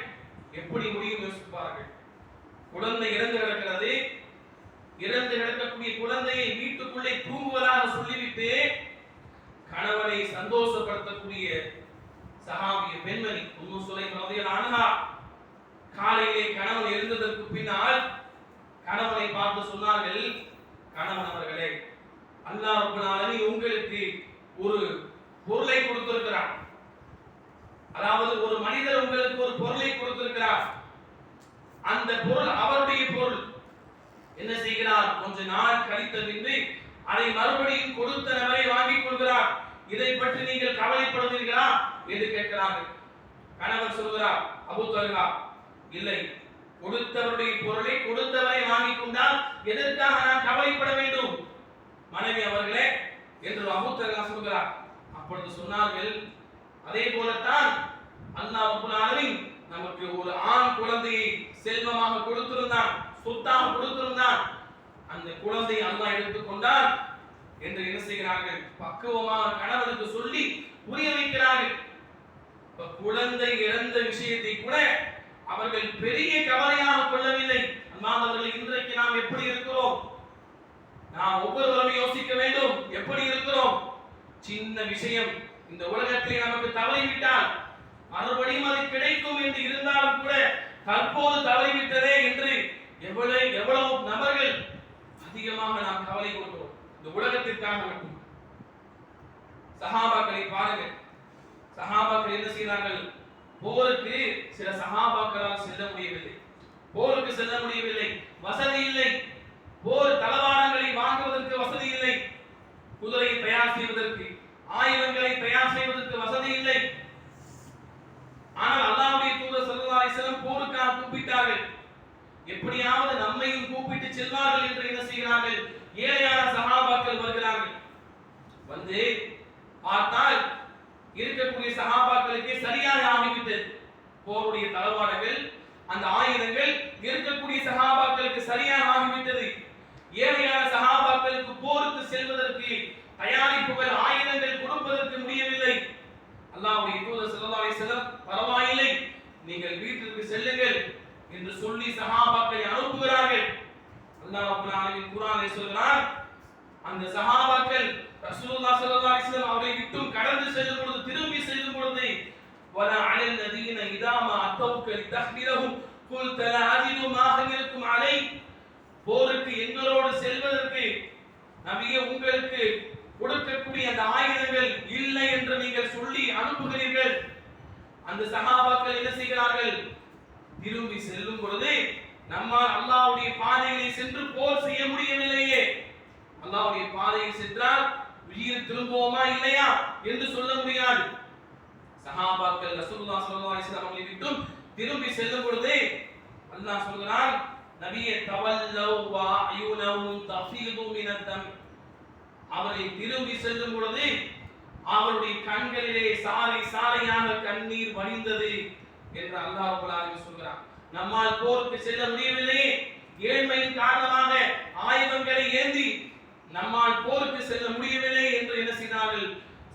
எப்படி முடியும் யோசிப்பார்கள். குழந்தை இறந்து கிடக்கிறது, இறந்து கிடக்கக்கூடிய குழந்தையை வீட்டுக்குள்ளே தூங்குவதாக சொல்லிவிட்டு கணவனை சந்தோஷப்படுத்தக்கூடிய சஹாபிய பெண்மணி உம்மு சுலைம் ரலியல்லாஹு அன்ஹா காலையிலே கணவன் எழுந்ததற்கு பின்னால் கணவனை பார்த்து சொன்னார்கள், கணவன் அவர்களே, அல்லாஹ் ரப்பல் ஆலமீன் உங்களுக்கு ஒரு பொருளை கொடுத்திருக்கிறார். அதாவது ஒரு மனிதர் உங்களுக்கு ஒரு பொருளை கொடுத்திருக்கிறார். அந்த பொருள் அவருடைய பொருள். என்ன செய்கிறார்? கொஞ்ச நாள் கழித்த பின்பு அதை மறுபடியும் கொடுத்த நபரை வாங்கிக் கொள்கிறார். இதை பற்றி நீங்கள் கவலைப்படுவீர்களா என்று கேட்கிறார்கள். கணவர் சொல்கிறார், அபூ தல்ஹா, இல்லை. கொடுத்தவருடைய பொருளை கொடுத்தவரை வாங்கிக் கொண்டால் எதற்காக நான் கவலைப்பட வேண்டும்? மனைவி அவர்களே என்று அபூ தல்ஹா சொல்கிறார். அப்பொழுது சொன்னார்கள், அதே போலத்தான் அல்லாஹ் ரப்பல் ஆலமீன் நமக்கு ஒரு ஆண் குழந்தையை செல்வமாக கொடுத்திருந்தான், சொத்தாக கொடுத்திருந்தான். அந்த குழந்தையை அல்லாஹ் எடுத்துக்கொண்டான் என்று என்ன செய்கிறார்கள்? பக்குவமாக கணவனுக்கு சொல்லி புரிய வைக்கிறார்கள். குழந்தை இறந்த விஷயத்தை கூட அவர்கள் பெரிய கவலையாக கொள்ளவில்லை. அன்பானவர்கள், இன்றைக்கு நாம் எப்படி இருக்கிறோம்? நாம் ஒவ்வொருவரும் யோசிக்க வேண்டும். எப்படி இருக்கிறோம்? சின்ன விஷயம் இந்த உலகத்திலே நமக்கு தவறிவிட்டால் மறுபடியும் அது கிடைக்கும் என்று இருந்தாலும் கூட தற்போது தவறிவிட்டதே என்று எவ்வளவு நபர்கள் அதிகமாக நாம் கவலை கொள்கிறோம் இந்த உலகத்திற்காக மட்டும். சஹாபாக்களை பாருங்கள். சஹாபாக்கள் என்ன செய்தார்கள்? போருக்கு சில சஹாபாக்களால் செல்ல முடியவில்லை. போருக்கு செல்ல முடியவில்லை, வசதி இல்லை. போர் தளவாடங்களை வாங்குவதற்கு வசதி இல்லை. குதிரையை தயார் செய்வதற்கு, ஆயுதங்களை தயார் செய்வதற்கு வசதி இல்லை. ஆனால் அல்லாஹ்வுடைய தூதர் ஸல்லல்லாஹு அலைஹி வஸல்லம் போருக்காக கூப்பிட்டார்கள். எப்படியாவது நம்மையும் கூப்பிட்டு செல்வார்கள் என்று என்ன செய்கிறார்கள்? ஏழையான சஹாபாக்கள் வருகிறார்கள். வந்து பார்த்தால் இருக்கக்கூடிய சஹாபாக்களுக்கு சரியாக ஆகிவிட்டது. போருடைய தளவாடங்கள், அந்த ஆயுதங்கள் இருக்கக்கூடிய சஹாபாக்களுக்கு சரியாக ஆகிவிட்டது. ஏழையான சஹாபாக்களுக்கு போருக்கு செல்வதற்கு தயாரிப்புகள், ஆயுதங்கள் கொடுப்பதற்கு முடியவில்லை. அல்லாஹ்வுடைய தூதர் ஸல்லல்லாஹு அலைஹி வஸல்லம், பரவாயில்லை, நீங்கள் வீட்டிற்கு செல்லுங்கள் என்று சொல்லி சஹாபாக்களை அனுப்புகிறார்கள். அல்லாஹ் ரப்பல் ஆலமீன் குர்ஆனில் சொல்கிறார், அந்த சஹாபாக்கள் ரசூலுல்லாஹ் ஸல்லல்லாஹு அலைஹி வஸல்லம் அவரை விட்டு கடந்து செல்லும் பொழுது, திரும்பி செல்லும் பொழுது, வலா அலல் லதீன இதா மா அத்தௌக லிதஹ்மிலஹும் குல்த லா அஜிது மா ஹமிலக்கும் அலை. போருக்கு எங்களோடு செல்வதற்கு நபியே உங்களுக்கு கொடுக்கக்கூடிய அந்த ஆயுதங்கள் இல்லை என்று நீங்கள் சொல்லி அனுப்புகிறீர்கள். அந்த சஹாபாக்கள் என்ன செய்கிறார்கள்? திரும்பி செல்லும் பொழுது, நம்மால் அல்லாஹ்வுடைய பாதையிலே சென்று போர் செய்ய முடியவில்லையே, அல்லாஹ்வுடைய பாதையில் சென்றால் உயிர் திரும்புவோமா இல்லையா என்று சொல்ல முடியாது. சஹாபாக்கள் ரசூலுல்லாஹ் ஸல்லல்லாஹு அலைஹி வஸல்லம் அவர்களை விட்டு திரும்பி செல்லும் பொழுது அல்லாஹ் சொல்கிறான், நபியே தவல்லவ் வ அயுனஹும் தஃபீது மினத்-தம். அவர்கள் திரும்பி செல்லும் பொழுது அவருடைய கண்களிலே சாலை சாலையாக கண்ணீர் வடிந்தது என்று அல்லாஹ் ரப்பல் ஆலமீன் சொல்கிறான். நம்மால் போருக்கு செல்ல முடியவில்லையே, ஏழ்மையின் காரணமாக ஆயுதங்களை ஏந்தி நம்மால் போருக்கு செல்ல முடியவில்லை என்று என்ன செய்தார்கள்?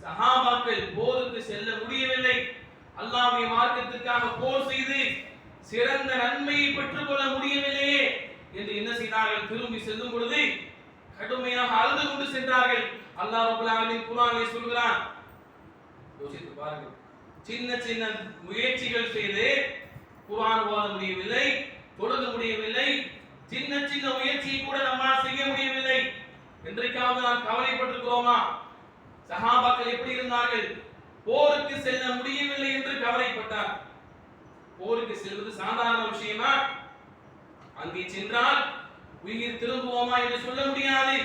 சஹாபாக்கள் போருக்கு செல்ல முடியவில்லை, அல்லாஹ்வுடைய மார்க்கத்திற்காக போர் செய்து சிறந்த நன்மையை பெற்றுக் கொள்ள முடியவில்லையே என்று என்ன செய்தார்கள்? திரும்பி செல்லும் பொழுது கடுமையாக அழுது கொண்டு சென்றார்கள். அல்லாஹ் ரப்பல் ஆலமீன் குர்ஆனிலே சொல்கிறான், யோசித்து பாருங்கள். சின்ன சின்ன முயற்சிகள் செய்து குர்ஆன் ஓத முடியவில்லை, தொழுக முடியவில்லை, சின்ன சின்ன முயற்சியை கூட நம்மால் செய்ய முடியவில்லை. என்றைக்காவது நாம் கவலைப்பட்டிருக்கிறோமா? சஹாபாக்கள் எப்படி இருந்தார்கள்? போருக்கு செல்ல முடியவில்லை என்று கவலைப்பட்டார். போருக்கு செல்வது சாதாரண விஷயமா? அங்கே சென்றால் உயிர் திரும்புவோமா என்று சொல்ல முடியாது.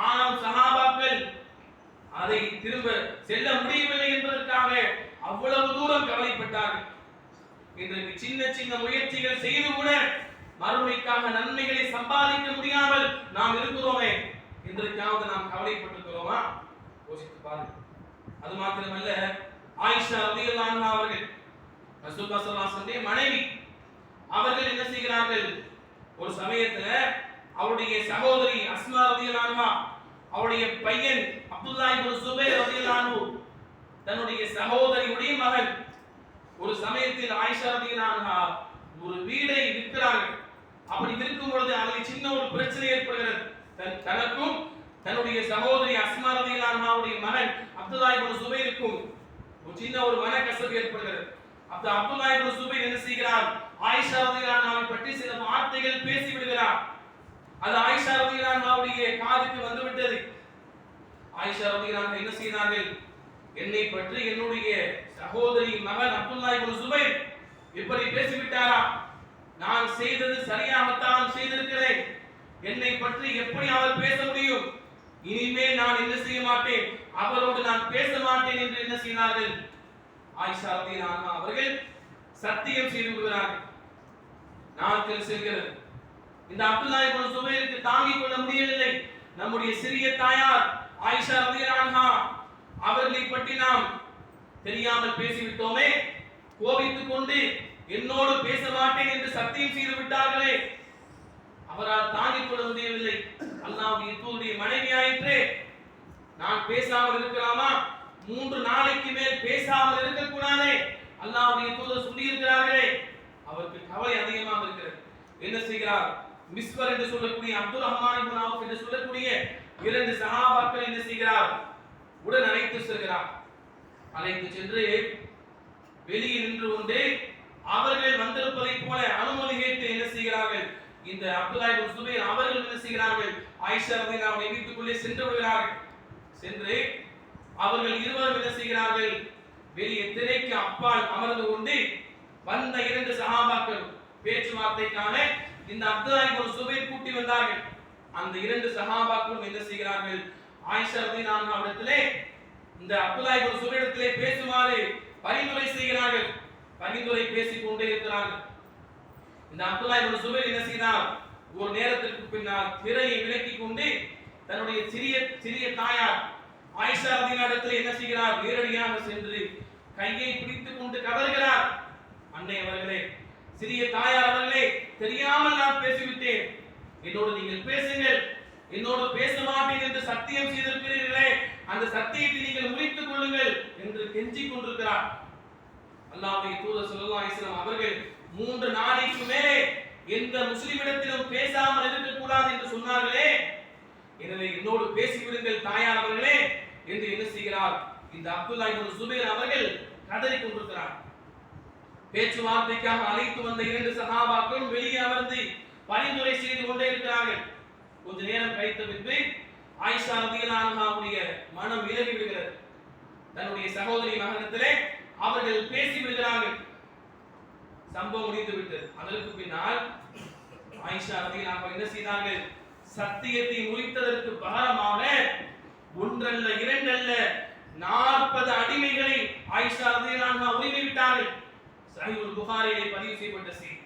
ஆனால் சஹாபாக்கள் அதை திரும்ப செல்ல முடியவில்லை என்பதற்காக அவ்வளவு தூரம் கவலைப்பட்டார்கள். இன்றைக்கு சின்ன சின்ன முயற்சிகள் செய்து கூட மறுமைக்காக நன்மைகளை சம்பாதிக்க முடியாமல் நாம் இருக்கிறோமே, இன்றைக்காவது நாம் கவலைப்பட்டிருக்கிறோமா? யோசித்து பாருங்கள். அது மாத்திரமல்ல, ஆயிஷா ரலியல்லாஹு அன்ஹா அவர்கள் ரசூலுல்லாஹ் ஸல்லல்லாஹு அலைஹி வஸல்லம் மனைவி, அவர்கள் என்ன செய்கிறார்கள்? ஒரு சமயத்துல அவருடைய சகோதரி அஸ்மா ரலியல்லாஹு அன்ஹா, அவருடைய பையன் அப்துல்லாஹ் இப்னு சுபைர் ரலியல்லாஹு அன்ஹு, தன்னுடைய சகோதரியுடைய மகன், ஒரு சமயத்தில் ஆயிஷா ரலியல்லாஹு அன்ஹா ஒரு வீடை விற்கிறார்கள். அப்படி விற்கும் பொழுது அதில் சின்ன ஒரு பிரச்சனை ஏற்படுகிறது. தனக்கும் தன்னுடைய சகோதரி அஸ்மா ரலியல்லாஹு அன்ஹாவுடைய மகன் அப்துல்லாஹ் இப்னு சுபைருக்கும் ஒரு சின்ன ஒரு மனக்கசப்பு ஏற்படுகிறது. அப்ப அப்துல்லாஹ் இப்னு சுபைர் என்ன செய்கிறார்? ஆயிஷா ரலியல்லாஹு அன்ஹாவை பற்றி சில வார்த்தைகள் பேசி விடுகிறார். அது ஆயிஷா ரலியல்லாஹு அன்ஹாவுடைய காதுக்கு வந்து விட்டது. ஆயிஷா ரலியல்லாஹு அன்ஹா என்ன செய்தார்கள்? என்னை பற்றி என்னுடைய சகோதரி மகன் அப்துல்லாஹ் இப்னு சுபைர் இப்படி பேசிவிட்டாரா? நான் செய்தது சரியாகத்தான் செய்திருக்கிறேன், என்னை பற்றி எப்படி அவர் பேச முடியும்? இனிமேல் நான் என்ன செய்ய மாட்டேன், அவரோடு நான் பேச மாட்டேன் என்று என்ன செய்தார்கள்? ஆயிஷா ரலியல்லாஹு அன்ஹா அவர்கள் சத்தியம் செய்து விடுகிறார்கள். நாட்கள் செல்கிறது. இந்த அப்துல்லாஹ் இப்னு சுபைருக்கு தாங்கிக் கொள்ள முடியவில்லை. நம்முடைய சிறிய தாயார் ஆயிஷா ரலியல்லாஹு அன்ஹா அவர்களை பற்றி நாம் தெரியாமல் பேசிவிட்டோமே, கோபித்துக் கொண்டு என்னோடு பேச மாட்டேன் என்று சத்தியம் செய்து விட்டார்களே, அவரால் தாங்கிக் கொள்ள முடியவில்லை. அல்லாஹ்வுடைய தூதருடைய மனைவி ஆயிற்றே, நான் பேசாமல் இருக்கலாமா? 3 நாளைக்கு மேல் பேசாமல் இருக்கக்கூடாதே, அல்லாஹ்வுடைய தூதர் சொல்லி இருக்கிறார்களே. அவருக்கு கவலை அதிகமாக இருக்கிறது. என்ன செய்கிறார்? மிஸ்வர் என்று சொல்லக்கூடிய அப்துல் ரஹ்மான் இப்னு அவுஃப் என்று சொல்லக்கூடிய 2 சஹாபாக்கள் என்ன செய்கிறார்? உடன் அழைத்து செல்கிறார். அழைத்து சென்று வெளியே நின்று கொண்டு அவர்கள் வந்திருப்பதை போல அனுமதி கேட்டு என்ன செய்கிறார்கள்? இந்த அப்துல்லாஹ் இப்னு சுபைர் அவர்கள் என்ன செய்கிறார்கள்? ஆயிஷா ரலியல்லாஹு அன்ஹா வீட்டுக்குள்ளே சென்று விடுகிறார்கள். சென்று அவர்கள் இருவரும் என்ன செய்கிறார்கள்? வெளியே திரைக்கு அப்பால் அமர்ந்து கொண்டு வந்த 2 சஹாபாக்கள் பேச்சுவார்த்தைக்கான இந்த அப்துல்லாஹ் இப்னு சுபைர் கூட்டி வந்தார்கள். அந்த 2 சஹாபாக்களும் என்ன செய்கிறார்கள்? ஆயிஷா ரலியல்லாஹு அன்ஹா இடத்திலே இந்த அப்துல்லாஹ் இப்னு சுபைரிடத்திலே பேசுமாறு பரிந்துரை செய்கிறார்கள். பரிந்துரை பேசிக் கொண்டே இருக்கிறார்கள். இந்த அப்துல்லாஹ் இப்னு சுபைர் என்ன செய்தார்? ஒரு நேரத்திற்கு பின்னால் திரையை விலக்கிக் கொண்டு தன்னுடைய சிறிய தாயார் ஆயிஷா ரலியல்லாஹு அன்ஹா என்ன செய்கிறார்? நேரடியாக சென்று கையை பிடித்துக் கொண்டு கதறுகிறார். அன்னை அவர்களே, சிறிய தாயார் அவர்களே, தெரியாமல் நான் பேசிவிட்டேன், என்னோடு நீங்கள் பேசுங்கள், என்னோடு பேச மாட்டேன் என்று சத்தியம் செய்திருக்கிறீர்களே, அந்த சத்தியத்தை நீங்கள் முறித்துக் கொள்ளுங்கள் என்று கெஞ்சிக் கொண்டிருக்கிறார். அல்லாஹ்வுடைய தூதர் ஸல்லல்லாஹு அலைஹி வஸல்லம் அவர்கள் 3 நாளைக்கு மேலே எந்த முஸ்லிமிடத்திலும் பேசாமல் இருக்கக்கூடாது என்று சொன்னார்களே, எனவே என்னோடு பேசிவிடுங்கள் தாயார் அவர்களே என்று என்ன செய்கிறார்? இந்த அப்துல்லாஹ் இப்னு சுபைர் அவர்கள் கதறிக் கொண்டிருக்கிறார். பேச்சுவார்த்தைக்காக அழைத்து வந்த 2 சஹாபாக்கள் வெளியே அமர்ந்து பரிந்துரை செய்து கொண்டே இருக்கிறார்கள். கொஞ்ச நேரம் கழித்த பின்பு ஆயிஷா ரலியல்லாஹு அன்ஹாவுடைய மனம் விலகி விடுகிறது. தன்னுடைய சகோதரி மகனிடத்திலே அவர்கள் பேசி விடுகிறார்கள். சம்பவம் முடிந்து விட்டது. அதற்கு பின்னால் ஆயிஷா ரலியல்லாஹு அன்ஹா என்ன செய்தார்கள்? சத்தியத்தை முறித்ததற்கு பகரமாக ஒன்றல்ல இரண்டல்ல 40 அடிமைகளை ஆயிஷா ரலியல்லாஹு அன்ஹா உரிமை விட்டார்கள். சஹீஹுல் புகாரியிலே பதிவு செய்யப்பட்ட செய்தி.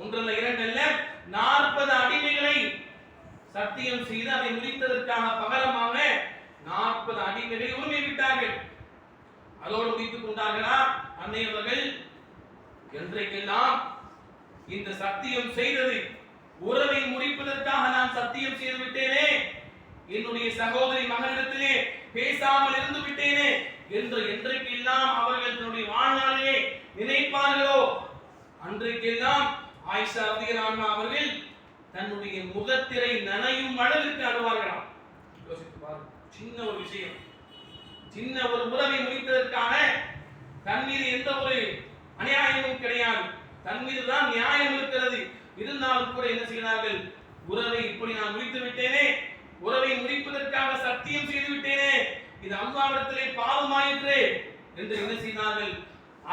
ஒன்றல்ல இரண்டல்ல 40 அடிமைகளை சத்தியம் செய்து அதை முடித்ததற்காக பகரமாக 40 அடிமைகளை உரிமை விட்டார்கள். அதோடு முடித்துக் கொண்டார்களா அன்னை அவர்கள்? என்றைக்கெல்லாம் இந்த சத்தியம் செய்தது உறவை முடிப்பதற்காக நான் சத்தியம் செய்து விட்டேனே, என்னுடைய சகோதரி மகனிடத்திலே பேசாமல் இருந்து விட்டேனே என்று என்றைக்கெல்லாம் அவர்கள் தன்னுடைய வாழ்நாளிலே நினைப்பார்களோ அன்றைக்கெல்லாம் ஆயிஷா ரலியல்லாஹு அன்ஹா அவர்கள் தன்னுடைய முகத்திரை நனையும் அளவிற்கு அழுவார்களாம். யோசித்து பாருங்க, சின்ன ஒரு விஷயம், சின்ன ஒரு உறவை முடித்ததற்காக தன் மீது எந்த ஒரு அநியாயமும் கிடையாது, தன் மீது தான் நியாயம் இருக்கிறது. இருந்தாலும் கூட என்ன செய்கிறார்கள்? உறவை இப்படி நான் முடித்து விட்டேனே, உறவை முடிப்பதற்காக சத்தியம் செய்து விட்டேனே, இது அல்லாஹ்விடத்திலே பாவமாயிற்றே என்று என்ன செய்தார்கள்?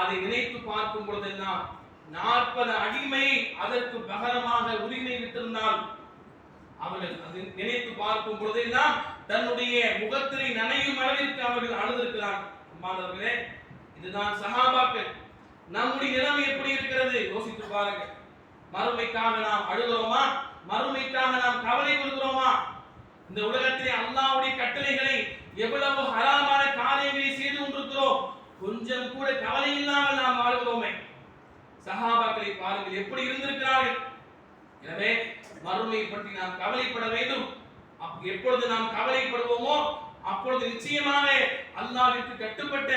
அதை நினைத்து பார்க்கும் பொழுதெல்லாம் 40 அடிமை அதற்கு பகரமாக உரிமை விட்டிருந்தால் அவர்கள் அதை நினைத்து பார்க்கும் பொழுதெல்லாம் தன்னுடைய முகத்திரை நனையும் அளவிற்கு அவர்கள் அழுதிருக்கிறார்கள். மாணவர்களே, இதுதான் சஹாபாக்கள். நம்முடைய நிலைமை எப்படி இருக்கிறது யோசித்து பாருங்க. மறுமைக்காக நாம் அழுகிறோமா? மறுமைக்காக நாம் கவலை கொள்கிறோமா? இந்த உலகத்திலே அல்லாஹ்வுடைய கட்டளைகளை எவ்வளவு ஹராமான காரியங்களை செய்து கொண்டிருக்கிறோம், கொஞ்சம் கூட கவலை இல்லாமல் நாம் வாழ்கிறோமே. சஹாபாக்களை பாருங்கள் எப்படி இருந்திருக்கிறார்கள். எனவே மறுமையை பற்றி நாம் கவலைப்பட வேண்டும். எப்பொழுது நாம் கவலைப்படுவோமோ அப்பொழுது நிச்சயமாக அல்லாஹ்விற்கு கட்டுப்பட்ட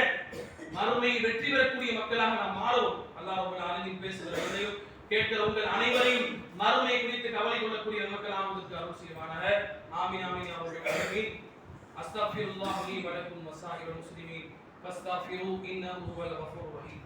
மறுமை வெற்றி பெறக்கூடிய மக்களாக நாம் மாறுவோம். அல்லாஹ் ரப்பல் ஆலமீன் பேசுகிறதையும் கேட்கிற உங்கள் அனைவரையும் மறுமை குறித்து கவலை கொள்ளக்கூடிய மக்களாக ஆவதற்கு அருள் செய்வானாக. ஆமீன் ஆமீன் யா ரப்பல் ஆலமீன். அஸ்தக்ஃபிருல்லாஹ் லி வ லக்கும் வ ஸாயிரல் முஸ்லிமீன் ஃபஸ்தக்ஃபிரு இன்னஹு ஹுவல் கஃபூர் ரஹீம்.